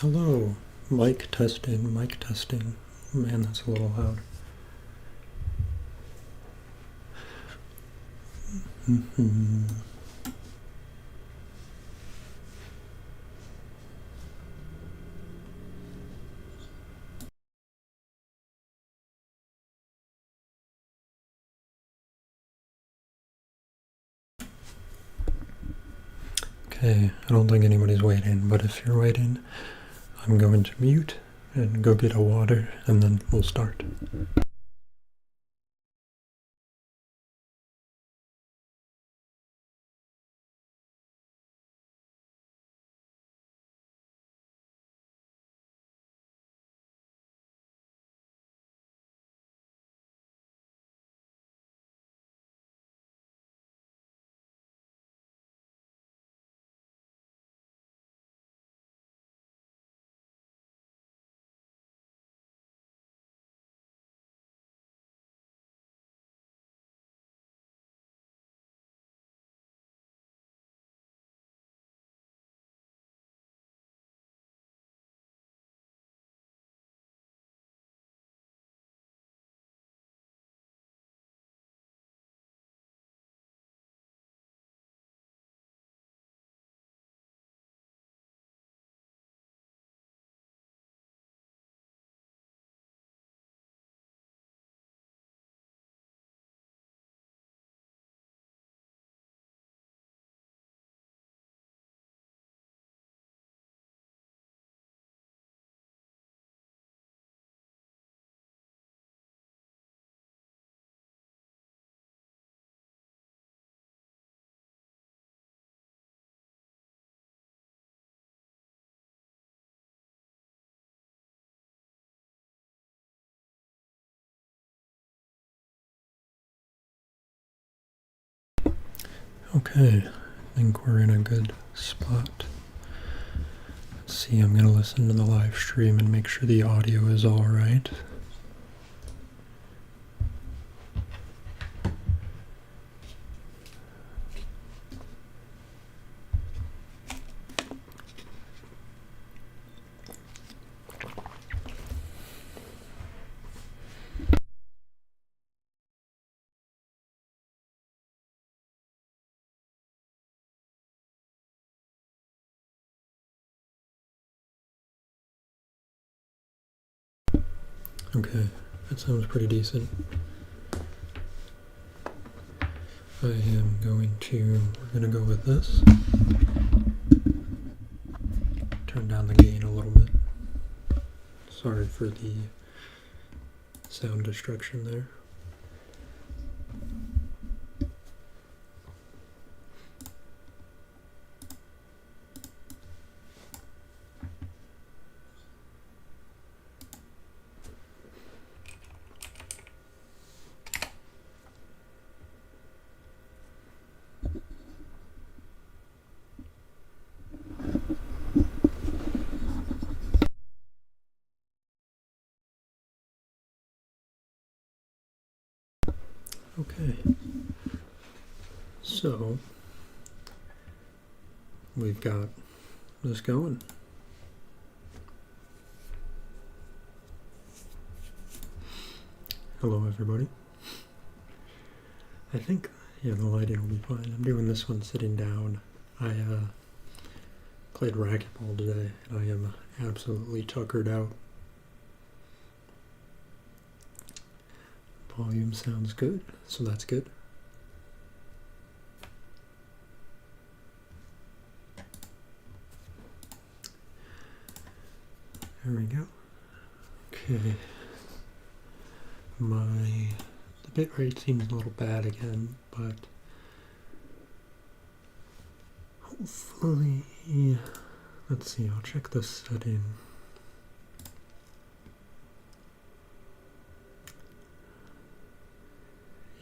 Hello, mic testing, mic testing. Man, that's a little loud. Okay, I don't think anybody's waiting, but if you're waiting, I'm going to mute and go get a water, and then we'll start. Okay, I think we're in a good spot. Let's see, I'm gonna listen to the live stream and make sure the audio is all right. Okay, that sounds pretty decent. We're gonna go with this. Turn down the gain a little bit. Sorry for the sound destruction there. Okay, so we've got this going. Hello, everybody. I think, yeah, the lighting will be fine. I'm doing this one sitting down. I played racquetball today, and I am absolutely tuckered out. Volume sounds good, so that's good. There we go. Okay. The bit rate seems a little bad again, but hopefully, let's see, I'll check the setting.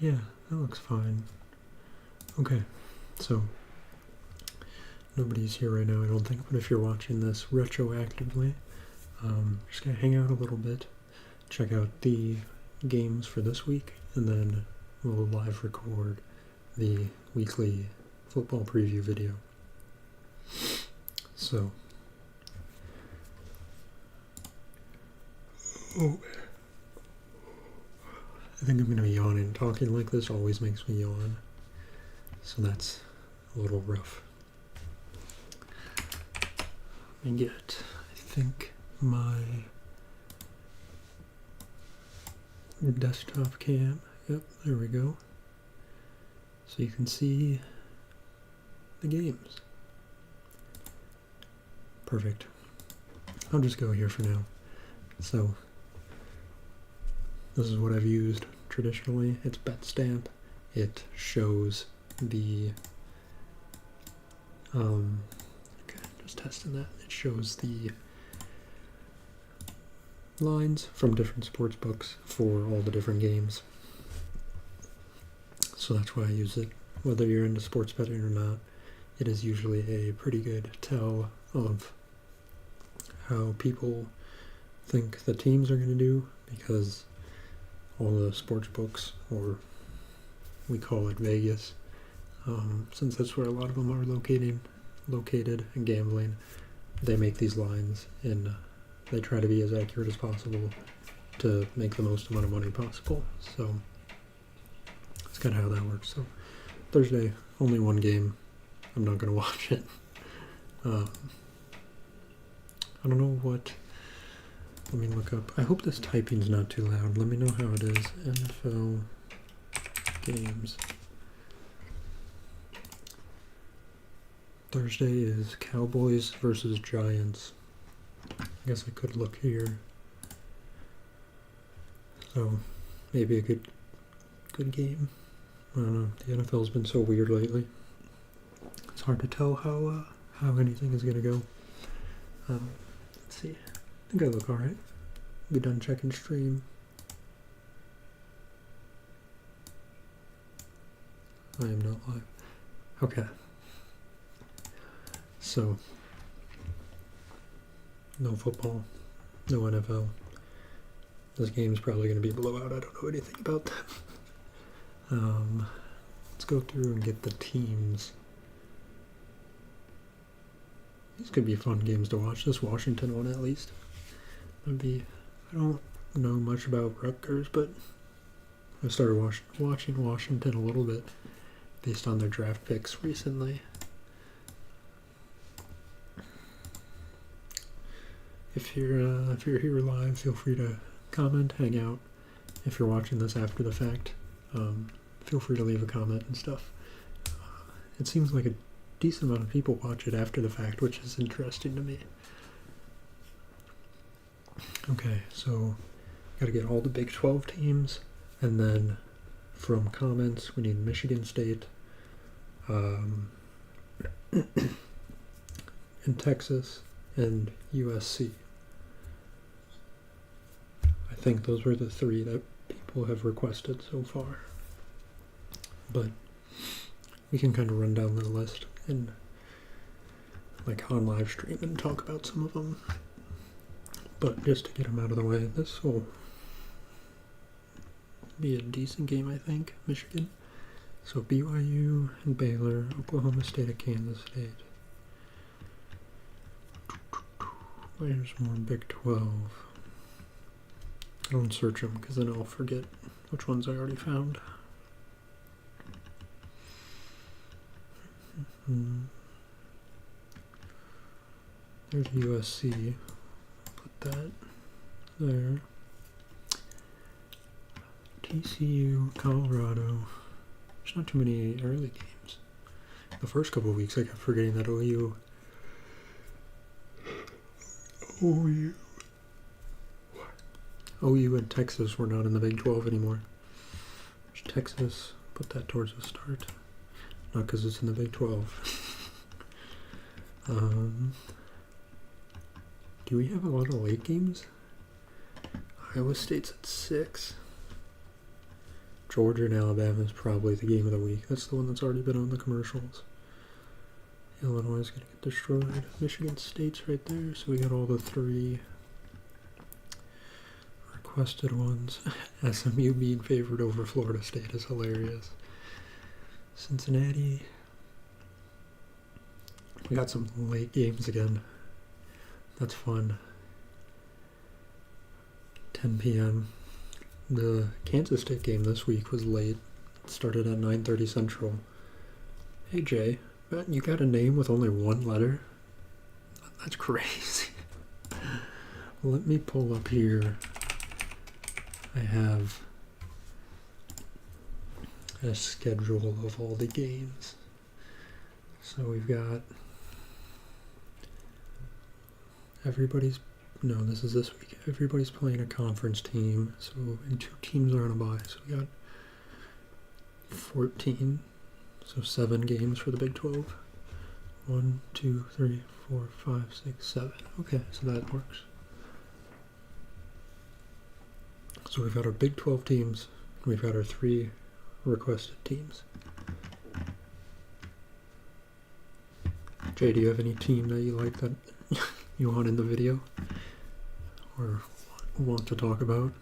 Yeah, that looks fine. Okay, so nobody's here right now, I don't think, but if you're watching this retroactively, just gonna hang out a little bit, check out the games for this week, and then we'll live record the weekly football preview video. So Oh, I think I'm going to be yawning. Talking like this always makes me yawn. So that's a little rough. Let me get, I think, my desktop cam. Yep, there we go. So you can see the games. Perfect. I'll just go here for now. So this is what I've used traditionally. It's BetStamp. It shows the okay, just testing that. It shows the lines from different sports books for all the different games. So that's why I use it. Whether you're into sports betting or not, it is usually a pretty good tell of how people think the teams are going to do, because all the sports books, or we call it Vegas, since that's where a lot of them are located and gambling, they make these lines and they try to be as accurate as possible to make the most amount of money possible. So that's kind of how that works. So Thursday, only one game. I'm not going to watch it. I don't know what. Let me look up. I hope this typing's not too loud. Let me know how it is. NFL games. Thursday is Cowboys versus Giants. I guess I could look here. So maybe a good game. I don't know. The NFL's been so weird lately. It's hard to tell how anything is gonna go. Let's see. I think I look alright. Be done checking stream. I am not live. Okay. So, no football, no NFL. This game's probably going to be a blowout. I don't know anything about that. Let's go through and get the teams. These could be fun games to watch. This Washington one, at least. Would be. I don't know much about Rutgers, but I started watching Washington a little bit based on their draft picks recently. If you're here live, feel free to comment, hang out. If you're watching this after the fact, feel free to leave a comment and stuff. It seems like a decent amount of people watch it after the fact, which is interesting to me. Okay, so gotta get all the Big 12 teams, and then from comments we need Michigan State, and Texas, and USC. I think those were the three that people have requested so far. But we can kind of run down the list and like on live stream and talk about some of them. But just to get them out of the way, this will be a decent game, I think. Michigan. So BYU and Baylor, Oklahoma State and Kansas State. Where's more Big 12? I don't search them because then I'll forget which ones I already found. There's USC. Put that there. TCU, Colorado. There's not too many early games. The first couple of weeks I kept forgetting that OU and Texas were not in the Big 12 anymore. There's Texas. Put that towards the start. Not because it's in the Big 12. Do we have a lot of late games? Iowa State's at 6. Georgia and Alabama is probably the game of the week. That's the one that's already been on the commercials. Illinois is going to get destroyed. Michigan State's right there. So we got all the three requested ones. SMU being favored over Florida State is hilarious. Cincinnati. We got some late games again. That's fun. 10 p.m. The Kansas State game this week was late. It started at 9:30 Central. Hey Jay, you got a name with only one letter? That's crazy. Let me pull up here. I have a schedule of all the games. So we've got this is this week. Everybody's playing a conference team, and 2 teams are on a bye. So we got 14, so 7 games for the Big 12. 1, 2, 3, 4, 5, 6, 7. Okay, so that works. So we've got our Big 12 teams. We've got our 3 requested teams. Jay, do you have any team that you like that you want in the video or want to talk about?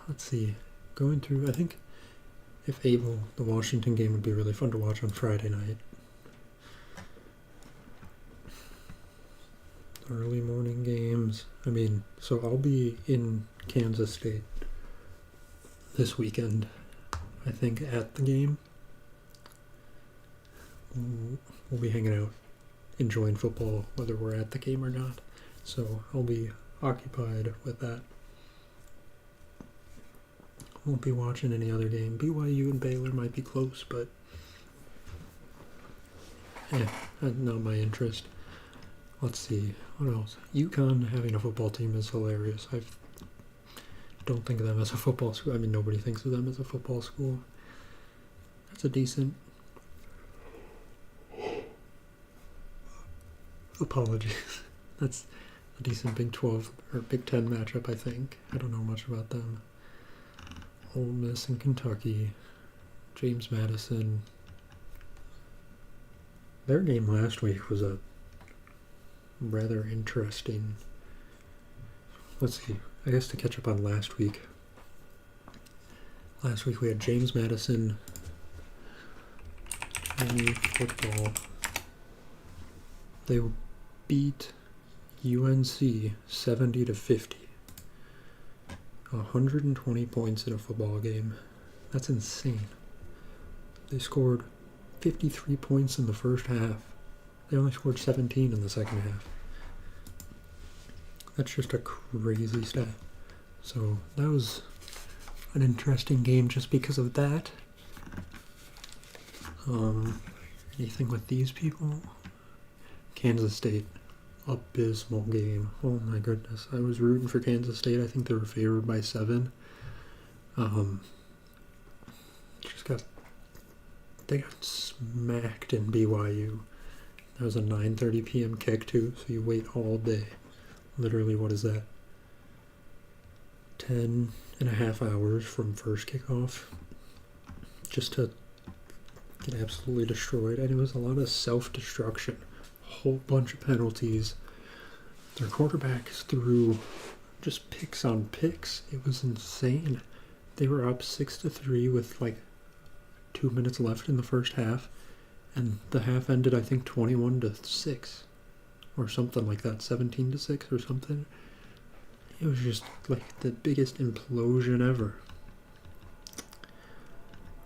Let's see. Going through, I think if able, the Washington game would be really fun to watch on Friday night. Early morning games. So I'll be in Kansas State this weekend, I think, at the game. We'll be hanging out, enjoying football, whether we're at the game or not. So I'll be occupied with that. Won't be watching any other game. BYU and Baylor might be close, but not my interest. Let's see, what else? UConn having a football team is hilarious. I don't think of them as a football school. Nobody thinks of them as a football school. That's a decent... Apologies. That's a decent Big 12 or Big 10 matchup, I think. I don't know much about them. Ole Miss and Kentucky. James Madison. Their game last week was a rather interesting... Let's see. I guess to catch up on last week. Last week we had James Madison and football. They beat UNC 70-50. 120 points in a football game. That's insane. They scored 53 points in the first half. They only scored 17 in the second half. That's just a crazy stat. So that was an interesting game just because of that. Anything with these people? Kansas State, abysmal game. Oh my goodness. I was rooting for Kansas State. I think they were favored by 7. They got smacked in BYU. That was a 9:30 p.m. kick too, so you wait all day. Literally, what is that? 10 and a half hours from first kickoff just to get absolutely destroyed. And it was a lot of self-destruction. A whole bunch of penalties. Their quarterbacks threw just picks on picks. It was insane. They were up 6-3 with 2 minutes left in the first half. And the half ended, I think, 21-6. Or something like that, 17-6 or something. It was just the biggest implosion ever.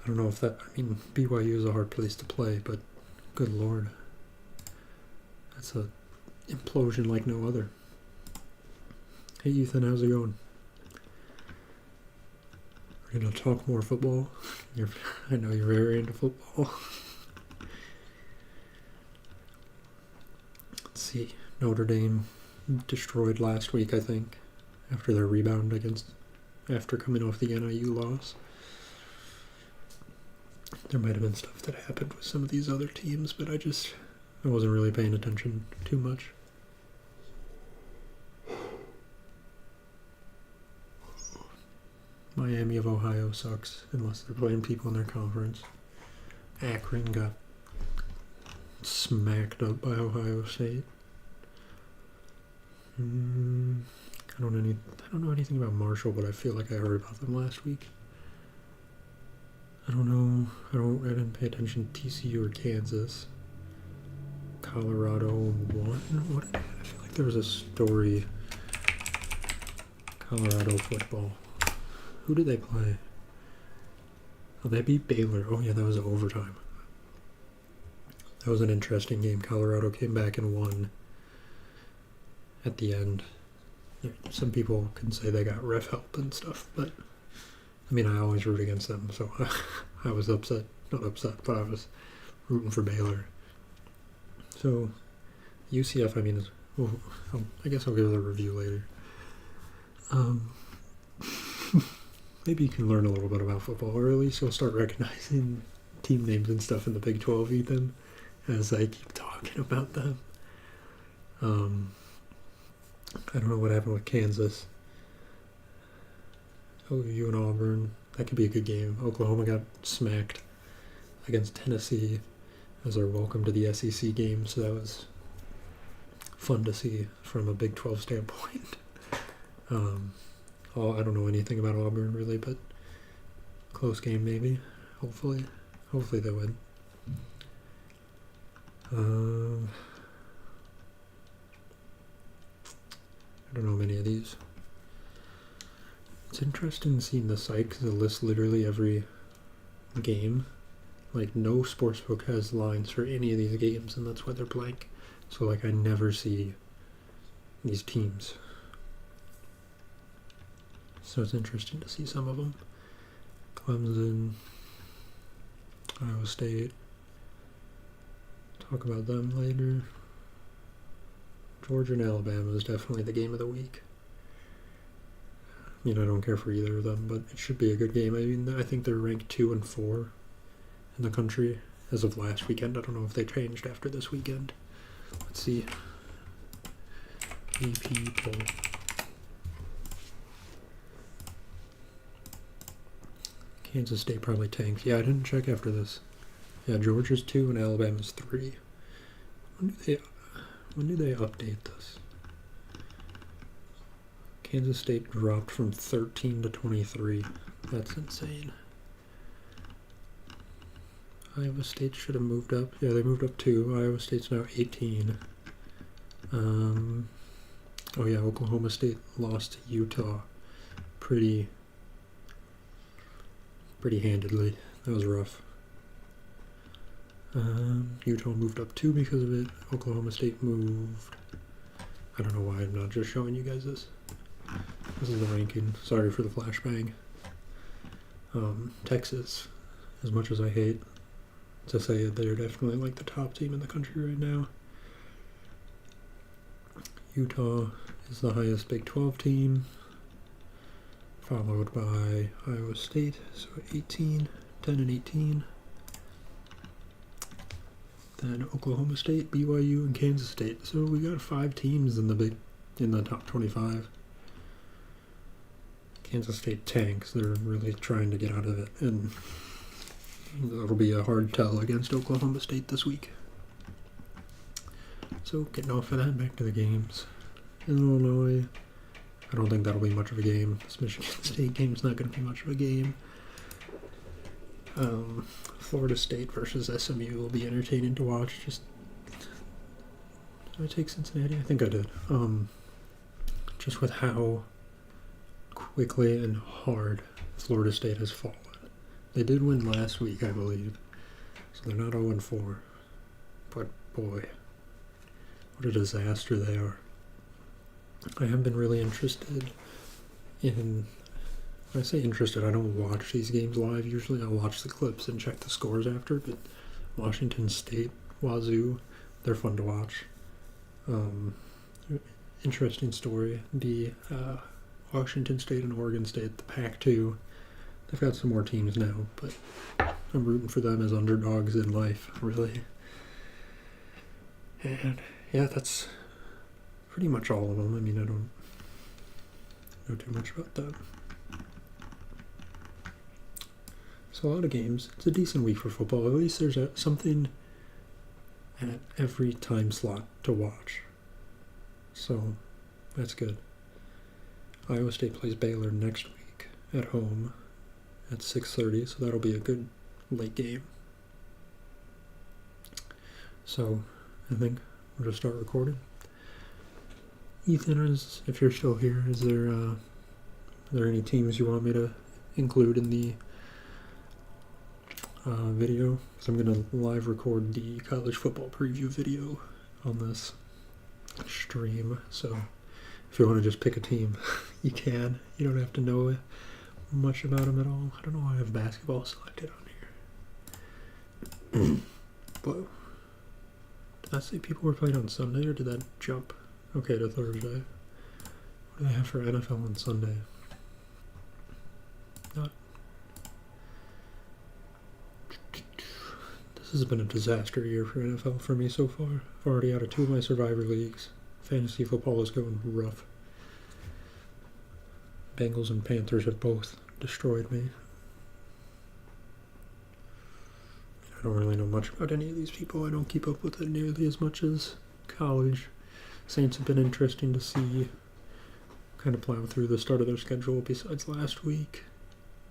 I don't know if BYU is a hard place to play, but good lord. That's a implosion like no other. Hey Ethan, how's it going? We're gonna talk more football. I know you're very into football. Let's see. Notre Dame destroyed last week, I think, after their rebound after coming off the NIU loss. There might have been stuff that happened with some of these other teams, but I wasn't really paying attention too much. Miami of Ohio sucks, unless they're playing people in their conference. Akron got smacked up by Ohio State. I don't know anything about Marshall, but I feel like I heard about them last week. I don't know. I didn't pay attention to TCU or Kansas. Colorado won. What? I feel like there was a story. Colorado football. Who did they play? Oh, they beat Baylor. Oh yeah, that was overtime. That was an interesting game. Colorado came back and won at the end. Some people can say they got ref help and stuff, but I mean, I always root against them, so I was upset. Not upset, but I was rooting for Baylor. So, UCF, I mean, I guess I'll give it a review later. Maybe you can learn a little bit about football, or at least you'll start recognizing team names and stuff in the Big 12, Ethan, as I keep talking about them. I don't know what happened with Kansas. OU and Auburn, that could be a good game. Oklahoma got smacked against Tennessee as our welcome to the SEC game, so that was fun to see from a Big 12 standpoint. I don't know anything about Auburn really, but close game maybe. Hopefully they win. I don't know many of these. It's interesting seeing the site because it lists literally every game. Like, no sportsbook has lines for any of these games, and that's why they're blank. So, like, I never see these teams. So it's interesting to see some of them. Clemson, Iowa State. Talk about them later. Georgia and Alabama is definitely the game of the week. I don't care for either of them, but it should be a good game. I mean, I think they're ranked 2 and 4 in the country as of last weekend. I don't know if they changed after this weekend. Let's see. AP poll. Kansas State probably tanked. Yeah, I didn't check after this. Yeah, Georgia's 2 and Alabama's 3. When do they update this? Kansas State dropped from 13 to 23. That's insane. Iowa State should have moved up. Yeah, they moved up 2. Iowa State's now 18. Oh yeah, Oklahoma State lost to Utah pretty handedly. That was rough. Utah moved up 2 because of it. Oklahoma State moved. I don't know why I'm not just showing you guys this. This is the ranking. Sorry for the flashbang. Texas, as much as I hate to say it, they're definitely like the top team in the country right now. Utah is the highest Big 12 team, followed by Iowa State, so 10 and 18. Then Oklahoma State, BYU, and Kansas State. So we got 5 teams in the top 25. Kansas State tanks. They're really trying to get out of it, and it'll be a hard tell against Oklahoma State this week. So getting off of that, back to the games. Illinois, I don't think that'll be much of a game. This Michigan State game's not going to be much of a game. Florida State versus SMU will be entertaining to watch. Did I take Cincinnati? I think I did. Just with how quickly and hard Florida State has fallen. They did win last week, I believe. So they're not 0-4. But boy, what a disaster they are. I have been really interested in... When I say interested, I don't watch these games live. Usually I'll watch the clips and check the scores after, but Washington State, Wazoo, they're fun to watch. Interesting story. The Washington State and Oregon State, the Pac-2, they've got some more teams now, but I'm rooting for them as underdogs in life, really. And yeah, that's pretty much all of them. I mean, I don't know too much about them. So a lot of games. It's a decent week for football. At least there's something at every time slot to watch. So that's good. Iowa State plays Baylor next week at home. at 6:30, so that'll be a good late game. So I think we'll just start recording. Ethan, if you're still here, are there any teams you want me to include in the video? So I'm going to live record the college football preview video on this stream. So if you want to just pick a team, you can. You don't have to know much about them at all. I don't know why I have basketball selected on here. But did I say people were playing on Sunday, or did that jump? Okay, to Thursday. What do they have for NFL on Sunday? This has been a disaster year for NFL for me so far. I've already out of 2 of my Survivor leagues. Fantasy football is going rough. Bengals and Panthers have both destroyed me. I don't really know much about any of these people. I don't keep up with it nearly as much as college. Saints have been interesting to see. Kind of plow through the start of their schedule besides last week.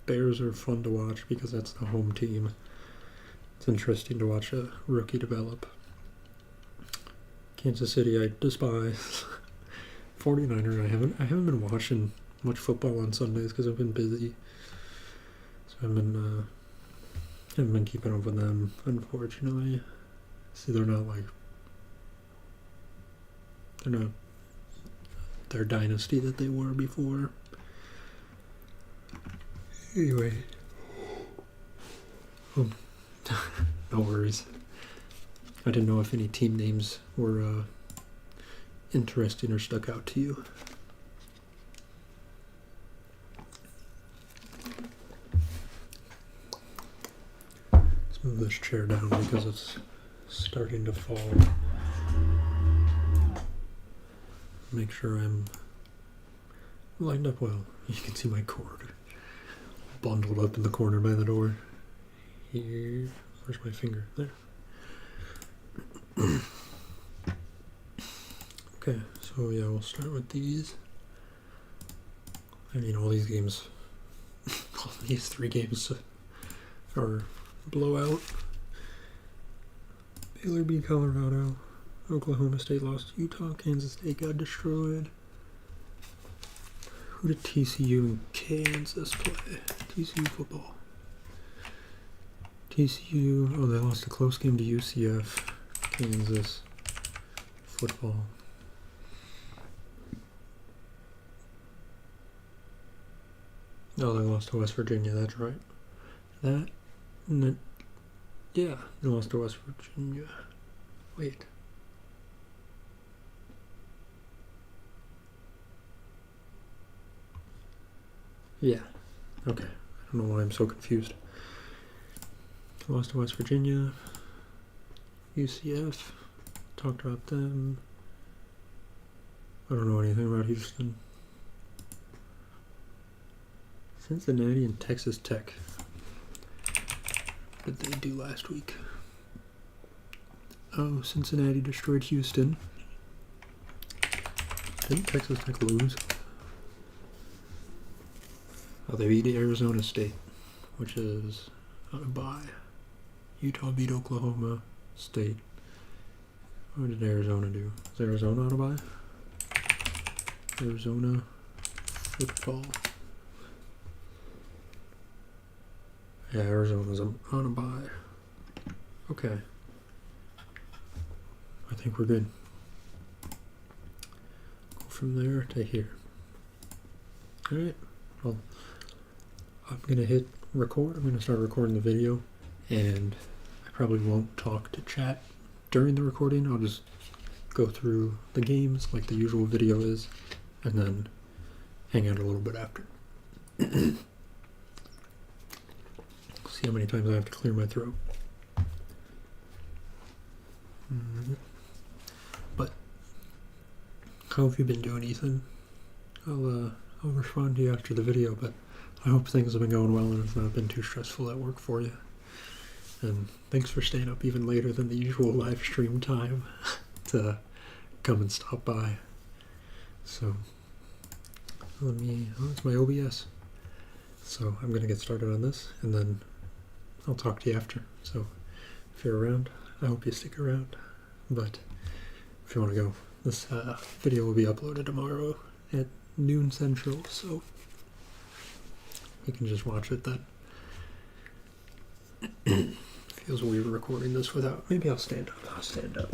Bears are fun to watch because that's the home team. It's interesting to watch a rookie develop. Kansas City I despise. 49er I haven't been watching much football on Sundays because I've been busy. So haven't been keeping up with them, unfortunately. See, they're not their dynasty that they were before. Anyway. No worries. I didn't know if any team names were interesting or stuck out to you. Let's move this chair down because it's starting to fall. Make sure I'm lined up well. You can see my cord bundled up in the corner by the door. Here, where's my finger? There. Okay, so yeah, we'll start with these. I mean, all these games, all these 3 games are blowout. Baylor beat Colorado. Oklahoma State lost to Utah. Kansas State got destroyed. Who did TCU and Kansas play? TCU football. TCU, they lost a close game to UCF. Kansas football. They lost to West Virginia, that's right. Yeah, they lost to West Virginia. Wait. Yeah, okay. I don't know why I'm so confused. Lost to West Virginia. UCF. Talked about them. I don't know anything about Houston. Cincinnati and Texas Tech. What did they do last week? Oh, Cincinnati destroyed Houston. Didn't Texas Tech lose? Oh, they beat Arizona State, which is on a bye. Utah beat Oklahoma State. What did Arizona do? Is Arizona on a bye? Arizona football. Yeah, Arizona's on a bye. Okay. I think we're good. Go from there to here. Alright. Well, I'm going to hit record. I'm going to start recording the video. And I probably won't talk to chat during the recording. I'll just go through the games like the usual video is. And then hang out a little bit after. See how many times I have to clear my throat. But how have you been doing, Ethan? I'll respond to you after the video, but I hope things have been going well and it's not been too stressful at work for you. And thanks for staying up even later than the usual live stream time to come and stop by. So, that's my OBS. So I'm going to get started on this, and then I'll talk to you after. So if you're around, I hope you stick around. But if you want to go, this video will be uploaded tomorrow at noon Central, so you can just watch it then. Feels weird recording this without... Maybe I'll stand up. I'll stand up.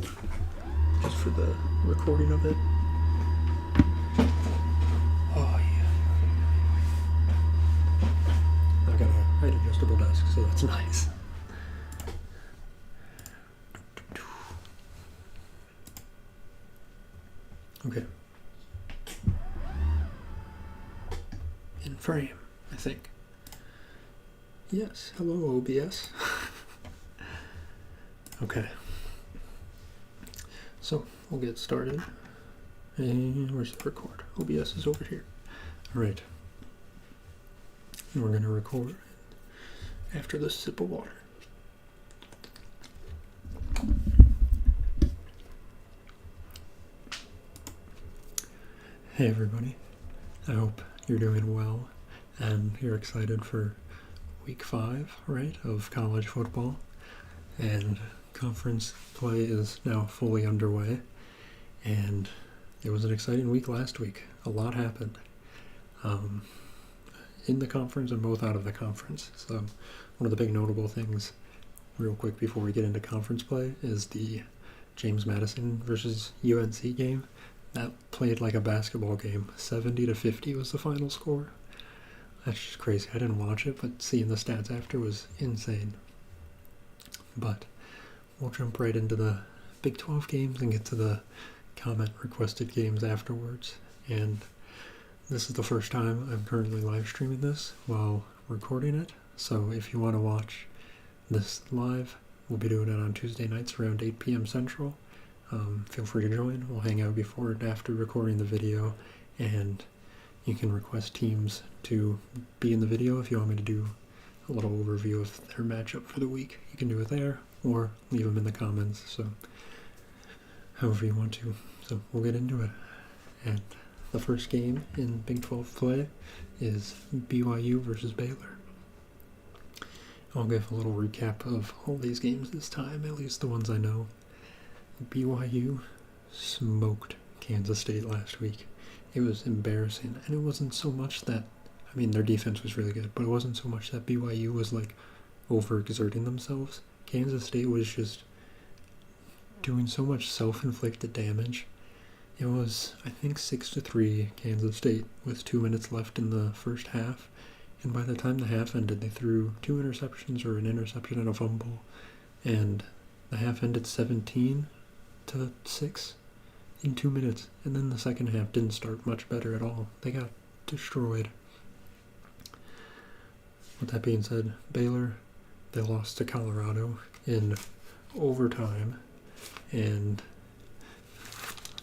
Just for the recording of it. Oh, yeah. I got a height adjustable desk, so that's nice. Okay. In frame, I think. Yes, hello OBS. Okay. So, we'll get started. And where's the record? OBS is over here. Alright. And we're going to record after this sip of water. Hey everybody. I hope you're doing well and you're excited for week 5, right, of college football. And conference play is now fully underway, and it was an exciting week last week. A lot happened in the conference and both out of the conference. So one of the big notable things, real quick before we get into conference play, is the James Madison versus UNC game. That played like a basketball game. 70-50 was the final score. That's just crazy. I didn't watch it, but seeing the stats after was insane. But we'll jump right into the Big 12 games and get to the comment requested games afterwards. And this is the first time I'm currently live streaming this while recording it. So if you want to watch this live, we'll be doing it on Tuesday nights around 8 p.m. Central. Feel free to join. We'll hang out before and after recording the video, and you can request teams to be in the video if you want me to do a little overview of their matchup for the week. You can do it there, or leave them in the comments, so however you want to. So we'll get into it. And the first game in Big 12 play is BYU versus Baylor. I'll give a little recap of all these games this time, at least the ones I know. BYU smoked Kansas State last week. It was embarrassing, and it wasn't so much that, I mean, their defense was really good, but it wasn't so much that BYU was like overexerting themselves. Kansas State was just doing so much self-inflicted damage. It was, I think, 6-3 Kansas State with 2 minutes left in the first half, and by the time the half ended, they threw 2 interceptions, or an interception and a fumble, and the half ended 17-6 in 2 minutes, and then the second half didn't start much better at all. They got destroyed. With that being said, Baylor, they lost to Colorado in overtime, and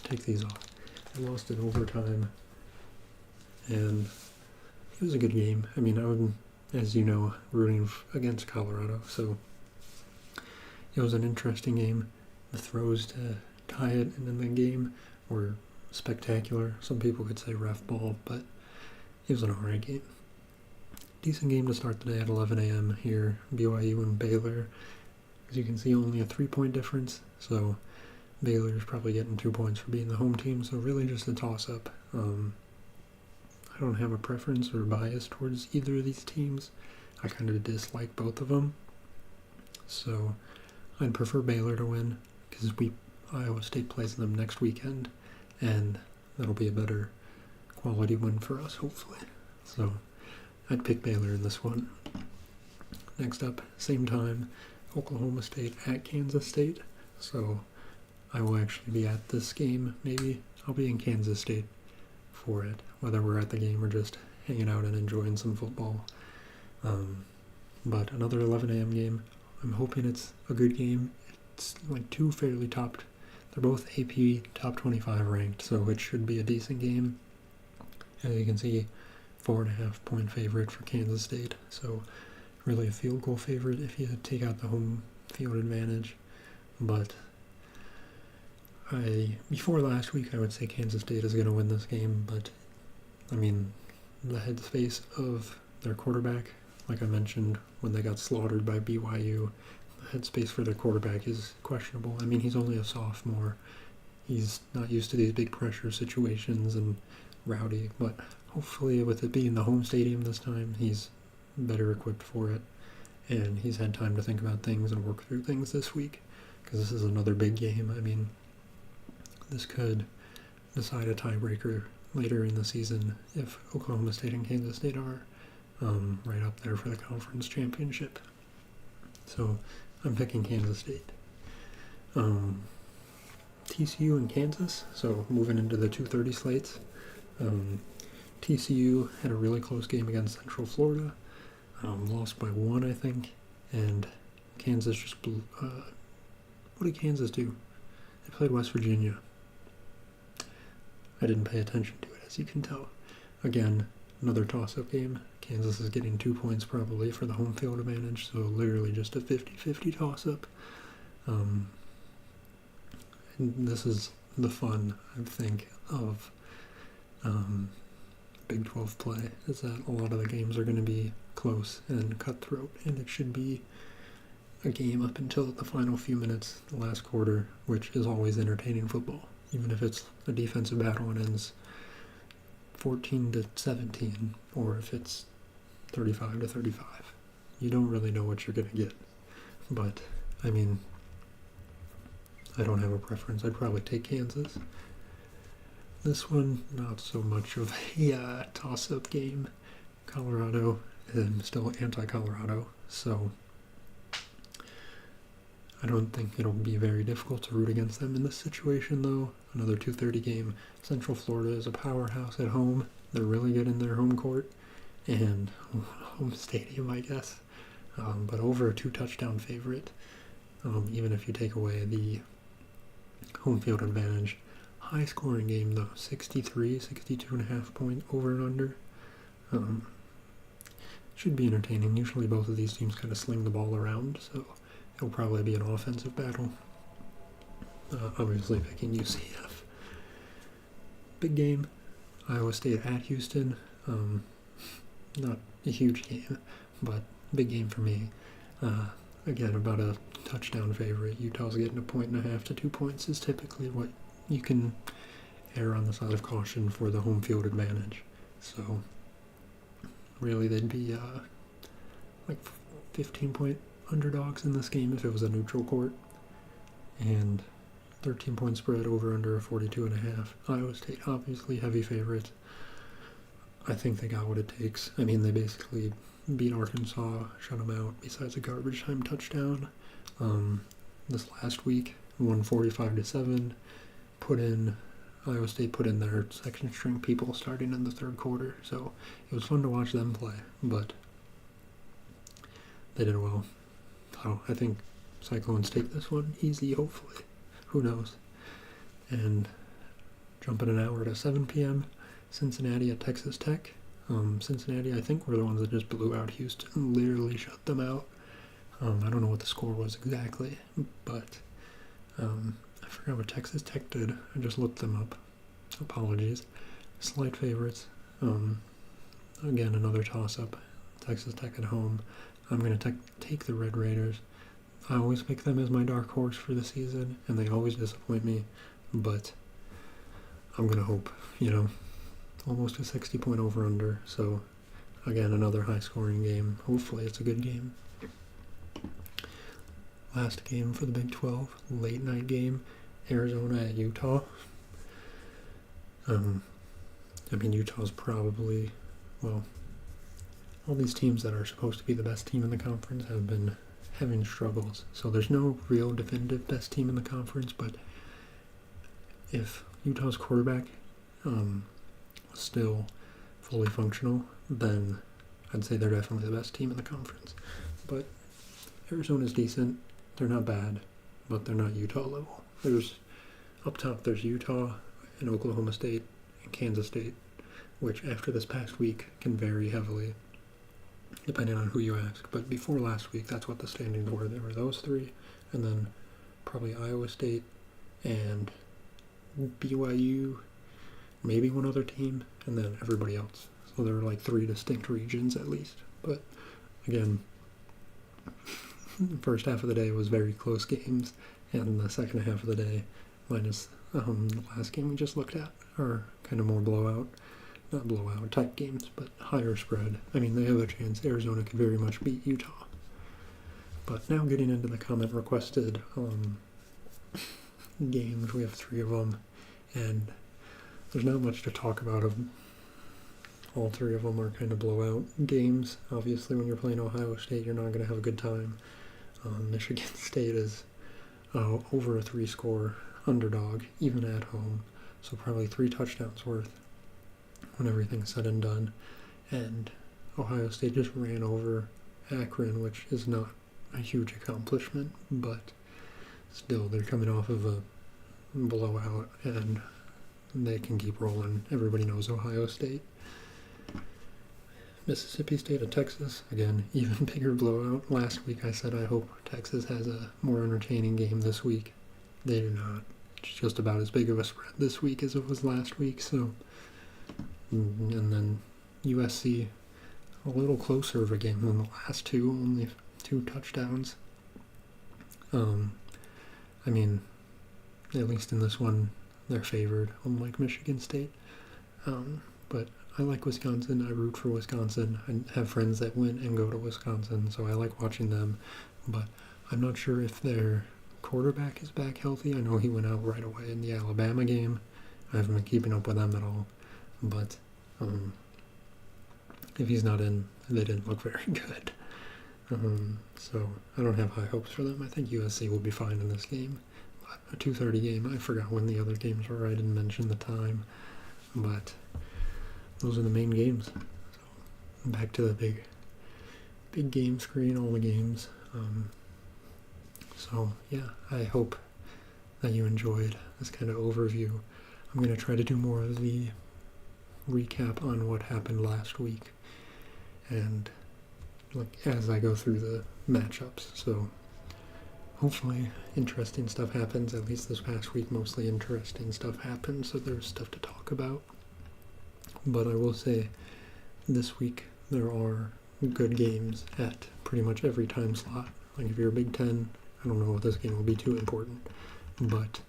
take these off. They lost in overtime, and it was a good game. I mean, I'm, as you know, rooting against Colorado, so it was an interesting game. The throws to tie it and in the game were spectacular. Some people could say ref ball, but it was an alright game. Decent game to start the day at 11 a.m. here, BYU and Baylor. As you can see, only a 3-point difference, so Baylor's probably getting 2 points for being the home team, so really just a toss-up. I don't have a preference or bias towards either of these teams. I kind of dislike both of them, so I'd prefer Baylor to win, because Iowa State plays them next weekend, and that'll be a better quality win for us, hopefully. So I'd pick Baylor in this one. Next up, same time, Oklahoma State at Kansas State. So I will actually be at this game. Maybe I'll be in Kansas State for it, whether we're at the game or just hanging out and enjoying some football. But another 11 a.m. game. I'm hoping it's a good game. It's like two fairly topped. They're both AP top 25 ranked, so it should be a decent game. As you can see, 4.5 point favorite for Kansas State. So really a field goal favorite if you take out the home field advantage. But before last week, I would say Kansas State is going to win this game, but I mean, the headspace of their quarterback, like I mentioned, when they got slaughtered by BYU, the headspace for their quarterback is questionable. I mean, he's only a sophomore. He's not used to these big pressure situations and rowdy, but hopefully with it being the home stadium this time, he's better equipped for it. And he's had time to think about things and work through things this week, because this is another big game. I mean, this could decide a tiebreaker later in the season if Oklahoma State and Kansas State are right up there for the conference championship. So I'm picking Kansas State. TCU and Kansas, so moving into the 2:30 slates. TCU had a really close game against Central Florida, lost by 1, I think, and Kansas just blew. What did Kansas do? They played West Virginia. I didn't pay attention to it, as you can tell. Again, another toss-up game. Kansas is getting 2 points probably for the home field advantage, so literally just a 50-50 toss-up. And this is the fun, I think, of Big 12 play, is that a lot of the games are going to be close and cutthroat, and it should be a game up until the final few minutes, the last quarter, which is always entertaining football, even if it's a defensive battle and ends 14-17, or if it's 35-35. You don't really know what you're going to get. But, I mean, I don't have a preference. I'd probably take Kansas. This one, not so much of a toss-up game. Colorado, I'm still anti-Colorado, so I don't think it'll be very difficult to root against them in this situation, though. Another 2:30 game. Central Florida is a powerhouse at home. They're really good in their home court and home stadium, I guess. But over a 2-touchdown favorite, even if you take away the home field advantage. High scoring game, though. 62.5 point over and under. Should be entertaining. Usually both of these teams kind of sling the ball around, so it'll probably be an offensive battle. Obviously picking UCF. Big game. Iowa State at Houston. Not a huge game, but big game for me. Again, about a touchdown favorite. Utah's getting 1.5 to 2 points is typically what you can err on the side of caution for the home field advantage. So really they'd be like 15-point underdogs in this game if it was a neutral court. And 13-point spread over under a 42.5. Iowa State obviously heavy favorite. I think they got what it takes. I mean, they basically beat Arkansas, shut them out besides a garbage time touchdown. This last week, won 45-7. Iowa State put in their second string people starting in the third quarter, so it was fun to watch them play, but they did well. So I think Cyclones take this one easy, hopefully. Who knows? And jumping an hour to 7 p.m., Cincinnati at Texas Tech. Cincinnati, I think, were the ones that just blew out Houston, literally shut them out. I don't know what the score was exactly, but I forgot what Texas Tech did. I just looked them up. Apologies. Slight favorites. Again, another toss-up. Texas Tech at home. I'm going to take the Red Raiders. I always pick them as my dark horse for the season, and they always disappoint me, but I'm going to hope, almost a 60-point over-under, so again, another high-scoring game. Hopefully it's a good game. Last game for the Big 12, late-night game, Arizona at Utah. Utah's probably, all these teams that are supposed to be the best team in the conference have been having struggles, so there's no real definitive best team in the conference, but if Utah's quarterback was still fully functional, then I'd say they're definitely the best team in the conference. But Arizona's decent. They're not bad, but they're not Utah level. Up top, there's Utah and Oklahoma State and Kansas State, which after this past week can vary heavily, depending on who you ask. But before last week, that's what the standings were. There were those three, and then probably Iowa State and BYU, maybe one other team, and then everybody else. Well, there are like 3 distinct regions at least. But again, the first half of the day was very close games, and the second half of the day, minus the last game we just looked at, are kind of more not blowout type games, but higher spread. I mean, they have a chance. Arizona could very much beat Utah. But now getting into the comment requested games, we have 3 of them, and there's not much to talk about. All 3 of them are kind of blowout games. Obviously, when you're playing Ohio State, you're not going to have a good time. Michigan State is over a 3-score underdog, even at home, so probably 3 touchdowns worth when everything's said and done. And Ohio State just ran over Akron, which is not a huge accomplishment, but still, they're coming off of a blowout, and they can keep rolling. Everybody knows Ohio State. Mississippi State at Texas, again, even bigger blowout. Last week I said I hope Texas has a more entertaining game this week. They do not. It's just about as big of a spread this week as it was last week. So, and then USC, a little closer of a game than the last 2, only 2 touchdowns. I mean, at least in this one, they're favored, unlike Michigan State. But I like Wisconsin. I root for Wisconsin. I have friends that went and go to Wisconsin, so I like watching them. But I'm not sure if their quarterback is back healthy. I know he went out right away in the Alabama game. I haven't been keeping up with them at all. But if he's not in, they didn't look very good. So I don't have high hopes for them. I think USC will be fine in this game. But a 2:30 game. I forgot when the other games were. I didn't mention the time. But those are the main games. So back to the big game screen, all the games. So yeah, I hope that you enjoyed this kind of overview. I'm going to try to do more of the recap on what happened last week, and like as I go through the matchups. So hopefully interesting stuff happens. At least this past week, mostly interesting stuff happened, so there's stuff to talk about. But I will say, this week there are good games at pretty much every time slot. Like if you're a Big Ten, I don't know if this game will be too important, but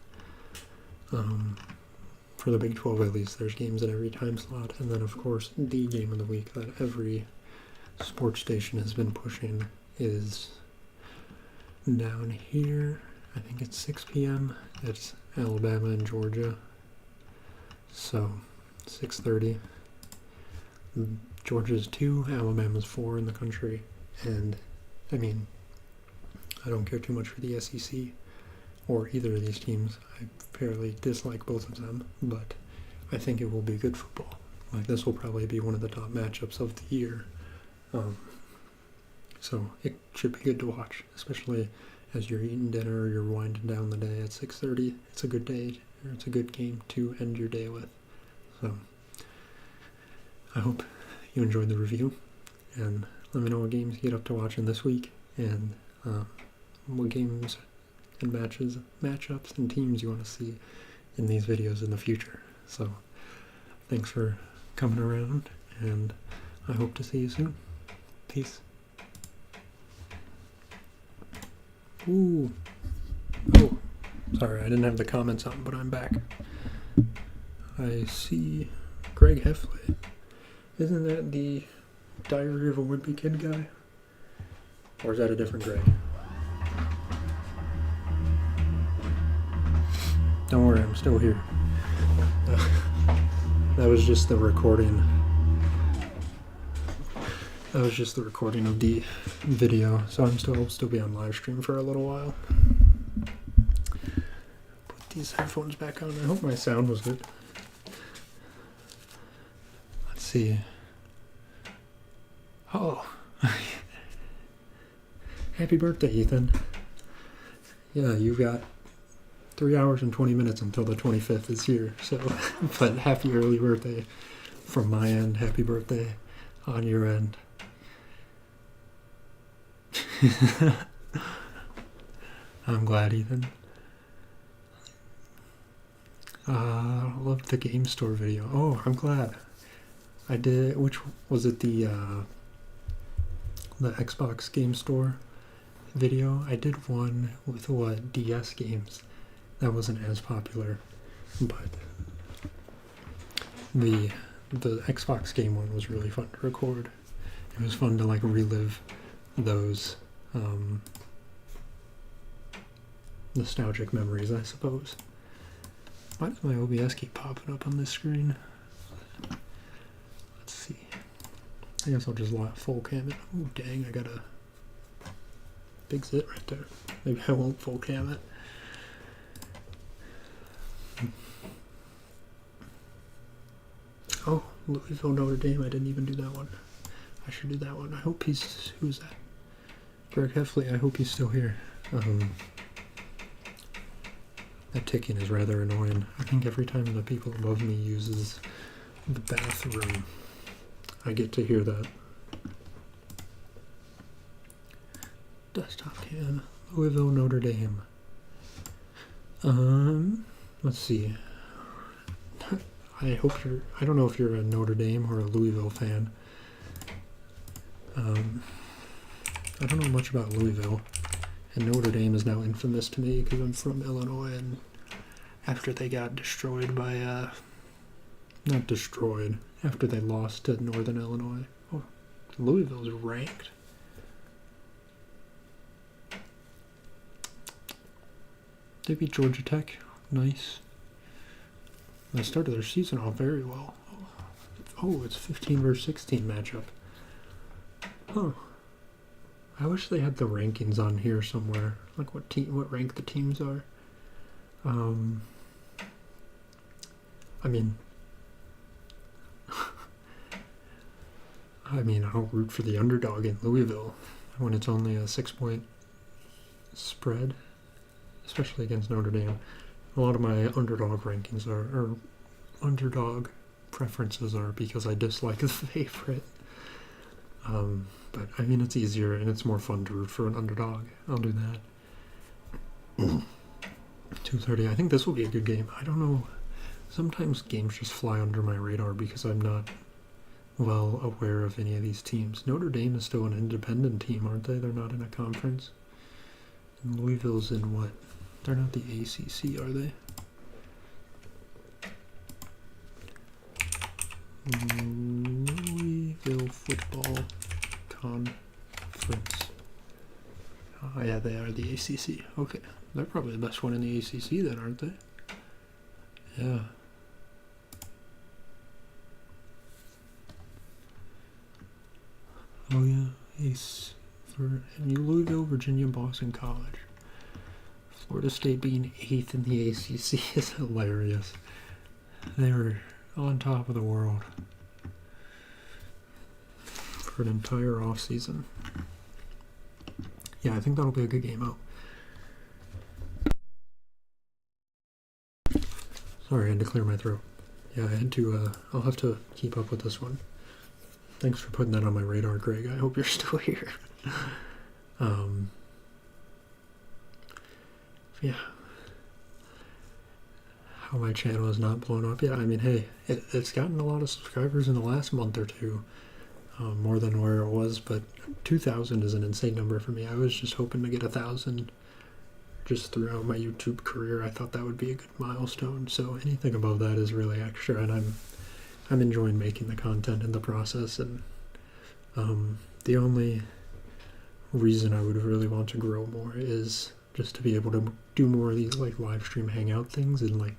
for the Big 12 at least, there's games at every time slot. And then of course, the game of the week that every sports station has been pushing is down here. I think it's 6 p.m. It's Alabama and Georgia. So 6:30. Georgia's 2, Alabama's 4 in the country, and I mean, I don't care too much for the SEC or either of these teams. I fairly dislike both of them, but I think it will be good football. Like, this will probably be one of the top matchups of the year. So it should be good to watch, especially as you're eating dinner or you're winding down the day at 6:30. It's a good day, or it's a good game to end your day with. So I hope you enjoyed the review, and let me know what games you get up to watching this week, and what games and matchups and teams you want to see in these videos in the future. So thanks for coming around, and I hope to see you soon. Peace. Ooh. Oh, sorry, I didn't have the comments on, but I'm back. I see Greg Heffley. Isn't that the Diary of a Wimpy Kid guy? Or is that a different Greg? Don't worry, I'm still here. That was just the recording. That was just the recording of the video, so I'll still be on Livestream for a little while. Put these headphones back on. I hope my sound was good. Let's see. Oh. Happy birthday, Ethan. Yeah, you've got 3 hours and 20 minutes until the 25th is here, so, but happy early birthday from my end. Happy birthday on your end. I'm glad, Ethan. Loved the game store video. Oh, I'm glad. I did, which was it, the Xbox Game Store video? I did one with DS games. That wasn't as popular, but the Xbox game one was really fun to record. It was fun to like relive those nostalgic memories, I suppose. Why does my OBS keep popping up on this screen? Let's see. I guess I'll just full cam it. Oh dang, I got a big zit right there. Maybe I won't full cam it. Oh, Louisville, Notre Dame. I didn't even do that one. I should do that one. I hope he's... Who's that? Greg Heffley. I hope he's still here. That ticking is rather annoying. I think every time the people above me uses the bathroom, I get to hear that. Desktop cam. Louisville, Notre Dame. Let's see. I hope you're... I don't know if you're a Notre Dame or a Louisville fan. I don't know much about Louisville, and Notre Dame is now infamous to me because I'm from Illinois, and after they got destroyed by, not destroyed, after they lost to Northern Illinois. Oh, Louisville's ranked. They beat Georgia Tech. Nice. They started their season off very well. Oh, it's 15 versus 16 matchup. Huh. I wish they had the rankings on here somewhere. Like what rank the teams are. I mean, I don't root for the underdog in Louisville when it's only a 6-point spread, especially against Notre Dame. A lot of my underdog rankings or underdog preferences are because I dislike the favorite. But I mean, it's easier and it's more fun to root for an underdog. I'll do that. 2:30. I think this will be a good game. I don't know. Sometimes games just fly under my radar because I'm not well aware of any of these teams. Notre Dame is still an independent team, aren't they? They're not in a conference. And Louisville's in what? They're not the ACC, are they? Louisville Football Conference. Oh, yeah, they are the ACC. Okay. They're probably the best one in the ACC then, aren't they? Yeah. Oh, yeah. Ace for Louisville, Virginia, Boston College. Florida State being 8th in the ACC is hilarious. They were on top of the world for an entire offseason. Yeah, I think that'll be a good game out. Sorry, I had to clear my throat. Yeah, I had to, I'll have to keep up with this one. Thanks for putting that on my radar, Greg. I hope you're still here. Yeah. How my channel has not blown up yet. I mean, hey, it's gotten a lot of subscribers in the last month or two. More than where it was, but 2,000 is an insane number for me. I was just hoping to get 1,000 just throughout my YouTube career. I thought that would be a good milestone. So anything above that is really extra, and I'm enjoying making the content in the process. And the only reason I would really want to grow more is just to be able to do more of these like live stream hangout things and like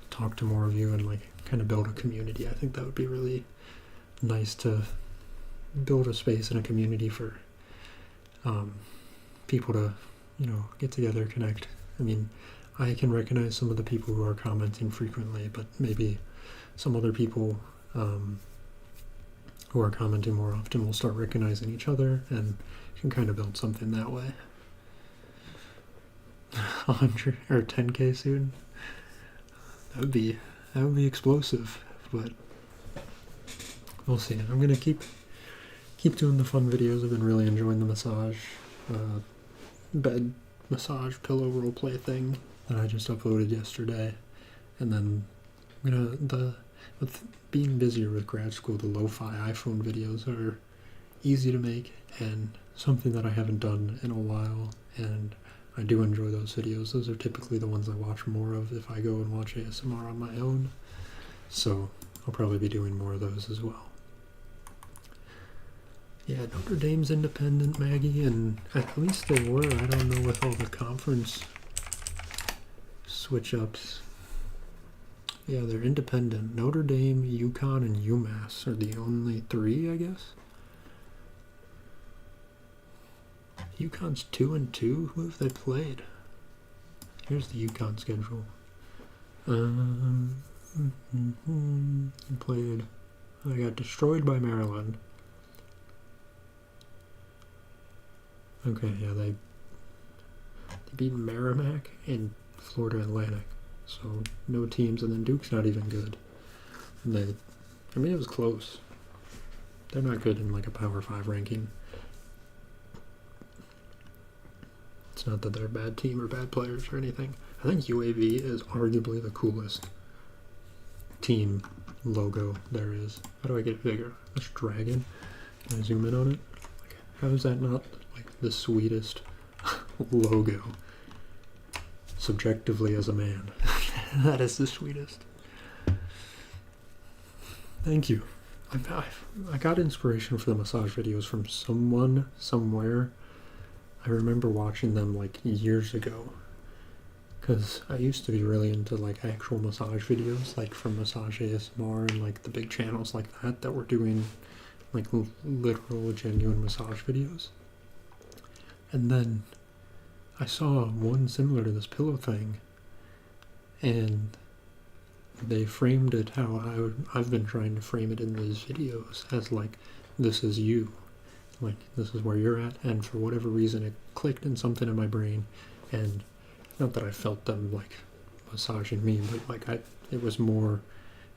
talk to more of you and like kind of build a community. I think that would be really nice to build a space and a community for people to, you know, get together, connect. I mean, I can recognize some of the people who are commenting frequently, but maybe some other people who are commenting more often will start recognizing each other and can kind of build something that way. 100 or 10K soon. That would be explosive, but we'll see. I'm gonna keep doing the fun videos. I've been really enjoying the massage, bed massage pillow role play thing that I just uploaded yesterday, and then with being busier with grad school, the lo-fi iPhone videos are easy to make and something that I haven't done in a while, and I do enjoy those videos. Those are typically the ones I watch more of if I go and watch ASMR on my own, so I'll probably be doing more of those as well. Yeah, Notre Dame's independent, Maggie, and at least they were. I don't know with all the conference switch-ups. Yeah, they're independent. Notre Dame, UConn, and UMass are the only three, I guess. UConn's 2-2. Who have they played? Here's the UConn schedule. Played. I got destroyed by Maryland. Okay, yeah, they beat Merrimack and Florida Atlantic. So no teams, and then Duke's not even good. And I mean, it was close. They're not good in like a Power 5 ranking. It's not that they're a bad team or bad players or anything. I think UAV is arguably the coolest team logo there is. How do I get it bigger? This dragon. Can I zoom in on it? Like, how is that not like the sweetest logo? Subjectively as a man. That is the sweetest. Thank you. I got inspiration for the massage videos from someone, somewhere. I remember watching them like years ago. Because I used to be really into like actual massage videos, like from Massage ASMR and like the big channels like that were doing like literal, genuine massage videos. And then I saw one similar to this pillow thing, and they framed it how I've been trying to frame it in these videos as like, this is you, like this is where you're at, and for whatever reason it clicked in something in my brain, and not that I felt them like massaging me, but like it was more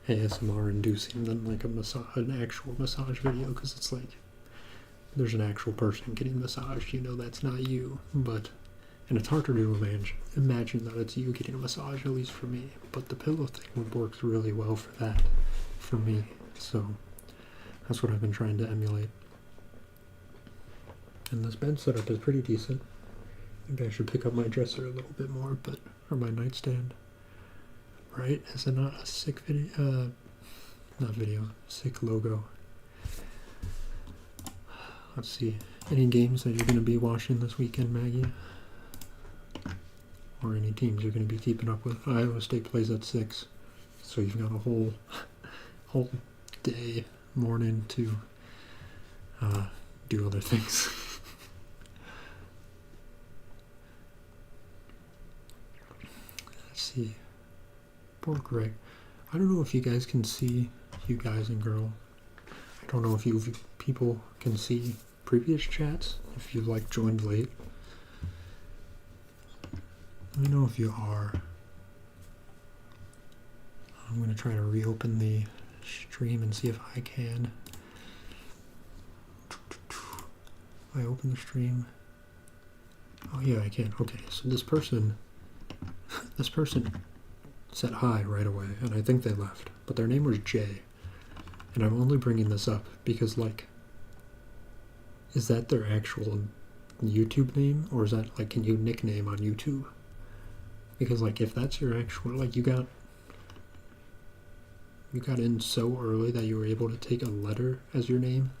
ASMR inducing than like an actual massage video, because it's like there's an actual person getting massaged, you know that's not you, and it's harder to imagine that it's you getting a massage, at least for me. But the pillow thing works really well for that, for me. So that's what I've been trying to emulate. And this bed setup is pretty decent. I think I should pick up my dresser a little bit more, or my nightstand. Right? Is it not a sick video? Not video, sick logo. Let's see. Any games that you're going to be watching this weekend, Maggie? Or any teams you're going to be keeping up with? Iowa State plays at 6, so you've got a whole day, morning to do other things. Let's see. Poor Greg. I don't know if you guys can see, you guys and girl. I don't know if you people can see previous chats, if you like joined late. Let me know if you are. I'm going to try to reopen the stream and see if I can. I open the stream. Oh yeah, I can. Okay, so this person said hi right away, and I think they left, but their name was Jay. And I'm only bringing this up because, like, is that their actual YouTube name, or is that, like, can you nickname on YouTube? Because, like, if that's your actual, like, you got in so early that you were able to take a letter as your name.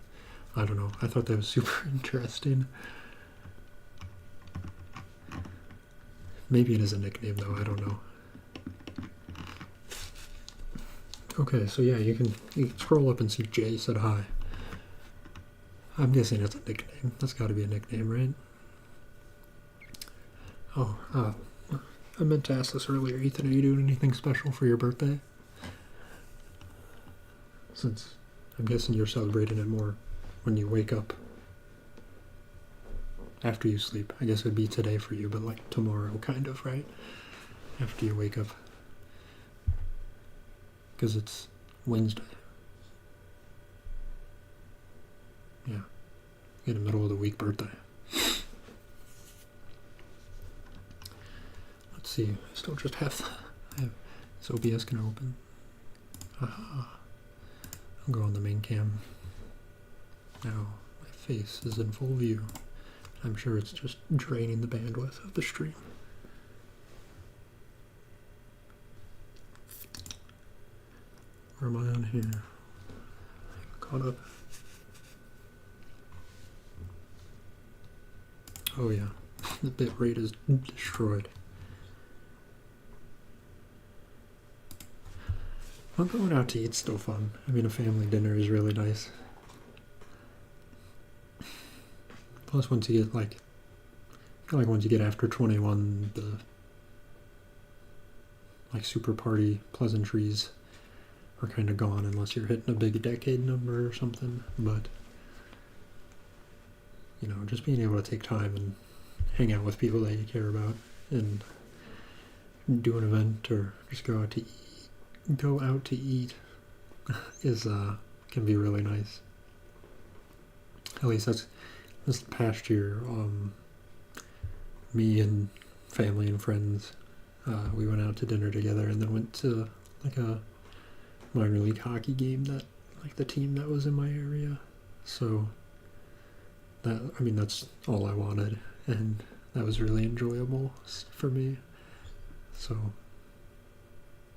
I don't know. I thought that was super interesting. Maybe it is a nickname, though. I don't know. Okay, so yeah, you can scroll up and see Jay said hi. I'm guessing it's a nickname. That's got to be a nickname, right? Oh, I meant to ask this earlier. Ethan, are you doing anything special for your birthday? Since I'm guessing you're celebrating it more when you wake up after you sleep. I guess it would be today for you, but like tomorrow, kind of, right? After you wake up. Because it's Wednesday. Yeah. In the middle of the week birthday. Let's see. I still just have... Is OBS going to open? I'll go on the main cam. Now my face is in full view. I'm sure it's just draining the bandwidth of the stream. Where am I on here? Caught up. Oh yeah, the bit rate is destroyed. Well, going out to eat's still fun. I mean, a family dinner is really nice. Plus, once you get I feel like once you get after 21, the super party pleasantries are kind of gone unless you're hitting a big decade number or something. But you know, just being able to take time and hang out with people that you care about and do an event or just go out to eat is can be really nice. At least that's this past year. Me and family and friends, we went out to dinner together and then went to like a minor league hockey game that the team that was in my area. So that's all I wanted, and that was really enjoyable for me. So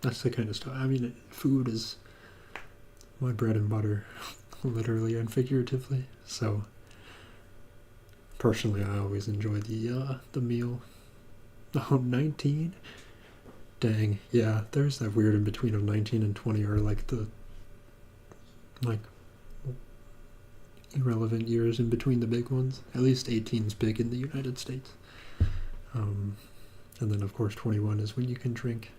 that's the kind of stuff. I mean, food is my bread and butter, literally and figuratively. So personally, I always enjoy the meal. Oh, 19? Dang, yeah, there's that weird in between of 19 and 20 are the irrelevant years in between the big ones. At least 18 is big in the United States. And then, of course, 21 is when you can drink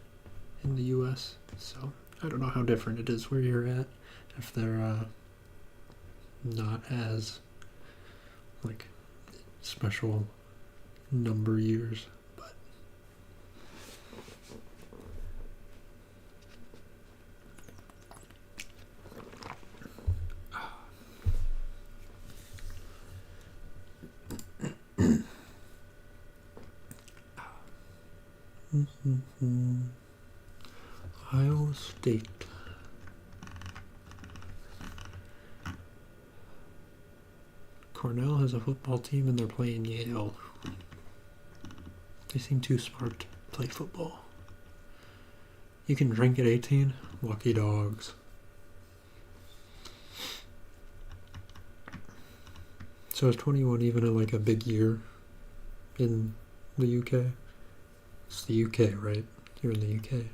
in the U.S. So I don't know how different it is where you're at, if they're not as special number years. But Iowa State. Cornell has a football team and they're playing Yale. They seem too smart to play football. You can drink at 18? Lucky dogs. So is 21 even a big year in the UK? It's the UK, right? You're in the UK.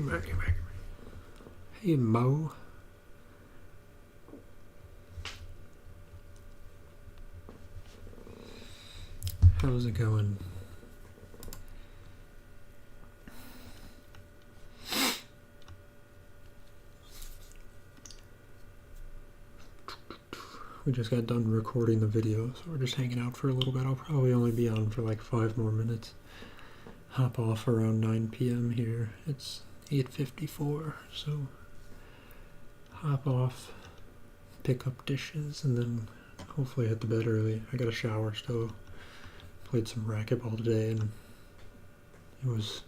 Maggie. Hey, Mo. How's it going? We just got done recording the video, so we're just hanging out for a little bit. I'll probably only be on for 5 more minutes. Hop off around 9 p.m. here. It's 8:54, so hop off, pick up dishes, and then hopefully hit the bed early. I got a shower still. Played some racquetball today, and it was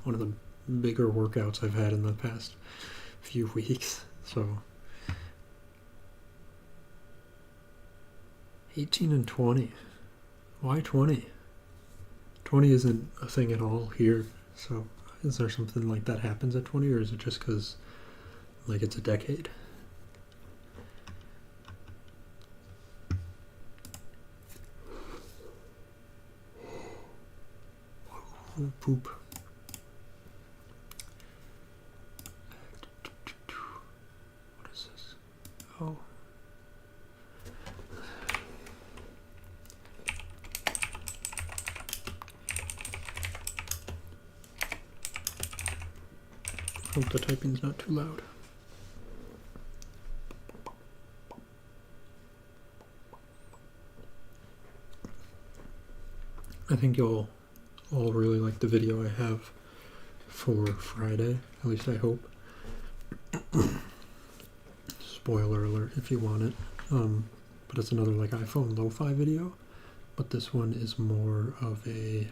one of the bigger workouts I've had in the past few weeks. So 18 and 20. Why 20? 20 isn't a thing at all here. So is there something that happens at 20, or is it just because it's a decade? Oh, poop. What is this? Oh. Hope the typing's not too loud. I think you'll all really like the video I have for Friday, at least I hope. Spoiler alert if you want it. but it's another like iPhone lo-fi video. But this one is more of a,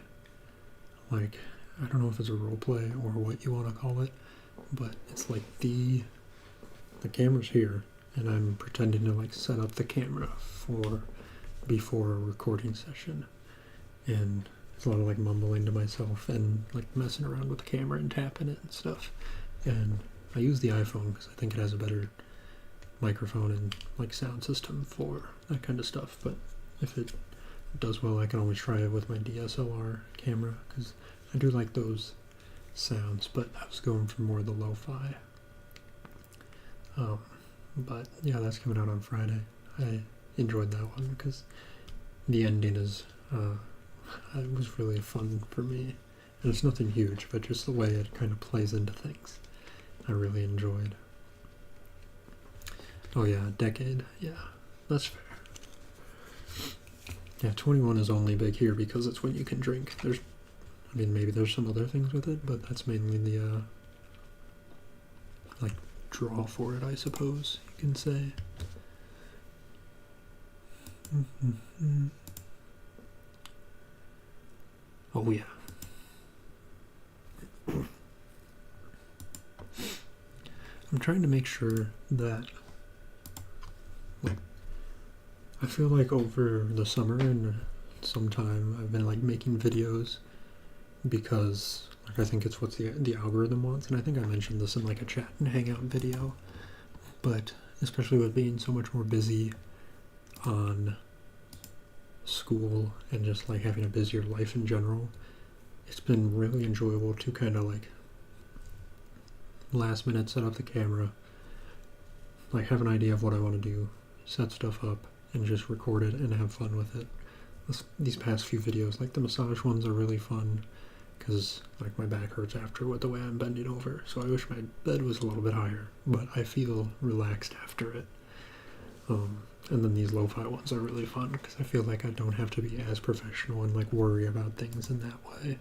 like, I don't know if it's a role play or what you want to call it, but it's like the camera's here, and I'm pretending to like set up the camera for before a recording session, and it's a lot of like mumbling to myself and like messing around with the camera and tapping it and stuff. And I use the iPhone because I think it has a better microphone and like sound system for that kind of stuff. But if it does well, I can always try it with my DSLR camera because I do like those sounds. But I was going for more of the lo-fi. But yeah, that's coming out on Friday. I enjoyed that one because the ending is it was really fun for me, and it's nothing huge, but just the way it kind of plays into things I really enjoyed. Oh yeah, Decade. Yeah, that's fair. Yeah, 21 is only big here because it's when you can drink. I mean, maybe there's some other things with it, but that's mainly the like draw for it, I suppose you can say. Oh yeah. I'm trying to make sure that, like, I feel like over the summer and sometime I've been like making videos because like I think it's what the algorithm wants, and I think I mentioned this in like a chat and hangout video, but especially with being so much more busy on school and just like having a busier life in general, it's been really enjoyable to kind of like last minute set up the camera, like have an idea of what I want to do, set stuff up, and just record it and have fun with it. These past few videos, like the massage ones, are really fun because like my back hurts after with the way I'm bending over, so I wish my bed was a little bit higher, but I feel relaxed after it. And then these lo-fi ones are really fun because I feel like I don't have to be as professional and like worry about things in that way.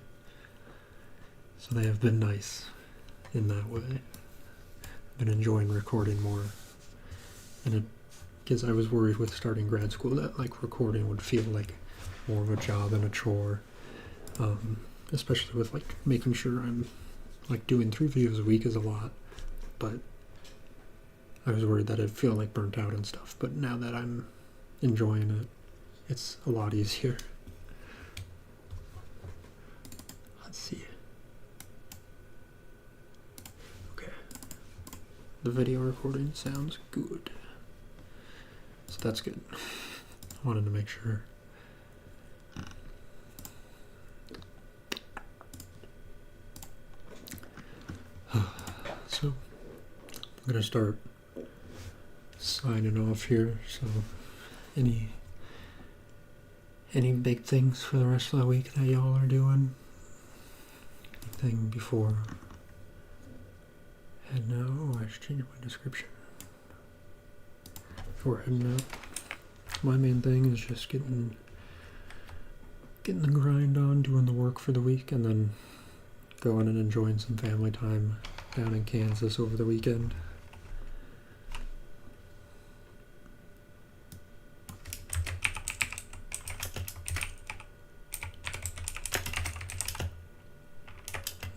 So they have been nice in that way. I've been enjoying recording more, and because I was worried with starting grad school that like recording would feel like more of a job and a chore, especially with like making sure I'm like doing 3 videos a week is a lot, but I was worried that I'd feel like burnt out and stuff. But now that I'm enjoying it, it's a lot easier. Let's see. Okay. The video recording sounds good. So that's good. I wanted to make sure. So I'm gonna start signing off here. So any big things for the rest of the week that y'all are doing? Anything before heading out? Oh, I should change my description. Before heading out, my main thing is just getting the grind on, doing the work for the week, and then going and enjoying some family time down in Kansas over the weekend.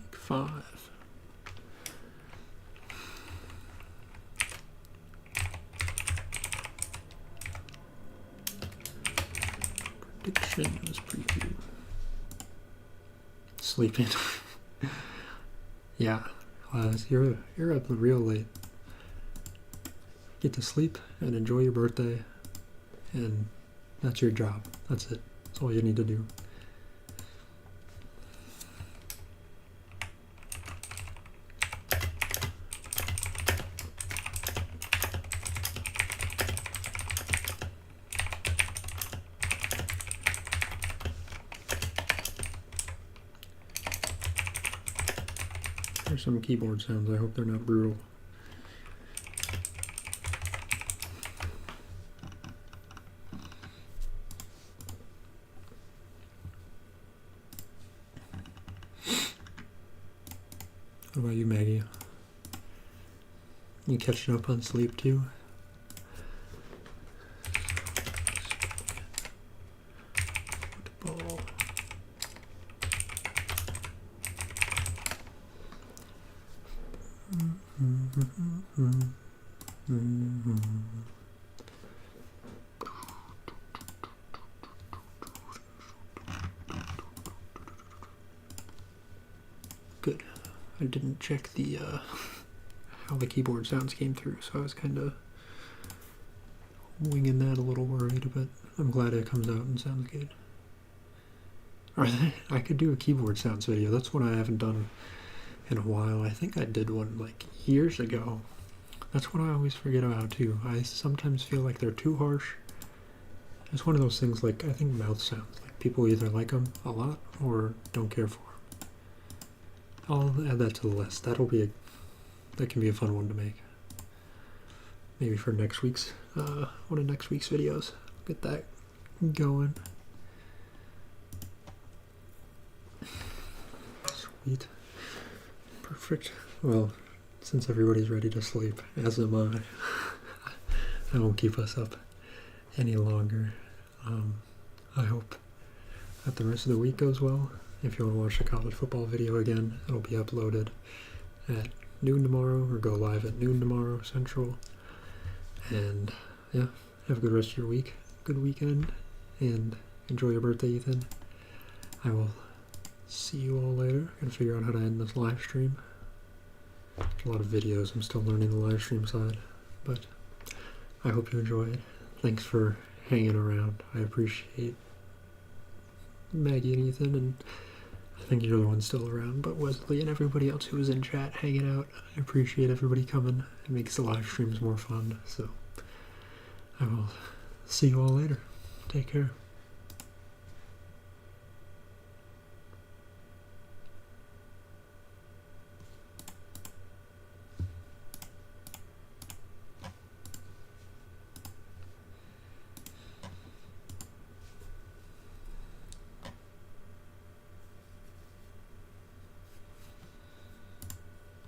Week 5. Predictions preview. Sleeping. Yeah, you're up real late. Get to sleep and enjoy your birthday, and that's your job. That's it. That's all you need to do. There's some keyboard sounds. I hope they're not brutal. What about you, Maggie? You catching up on sleep too? ball. Good. I didn't check the how the keyboard sounds came through, so I was kind of winging that, a little worried, but I'm glad it comes out and sounds good. I could do a keyboard sounds video. That's what I haven't done in a while. I think I did one like years ago. That's what I always forget about too. I sometimes feel like they're too harsh. It's one of those things, like, I think mouth sounds, like, people either like them a lot or don't care for them. I'll add that to the list. That can be a fun one to make. Maybe for next week's, one of next week's videos. Get that going. Sweet. Perfect. Well, since everybody's ready to sleep, as am I, I won't keep us up any longer. I hope that the rest of the week goes well. If you want to watch the college football video again, it'll be uploaded at noon tomorrow, or go live at noon tomorrow Central. And yeah, have a good rest of your week, good weekend, and enjoy your birthday, Ethan. I will see you all later. Gotta figure out how to end this live stream. A lot of videos. I'm still learning the live stream side, but I hope you enjoy it. Thanks for hanging around. I appreciate Maggie and Ethan, and I think you're the one still around, but Wesley and everybody else who was in chat hanging out. I appreciate everybody coming. It makes the live streams more fun. So I will see you all later. Take care.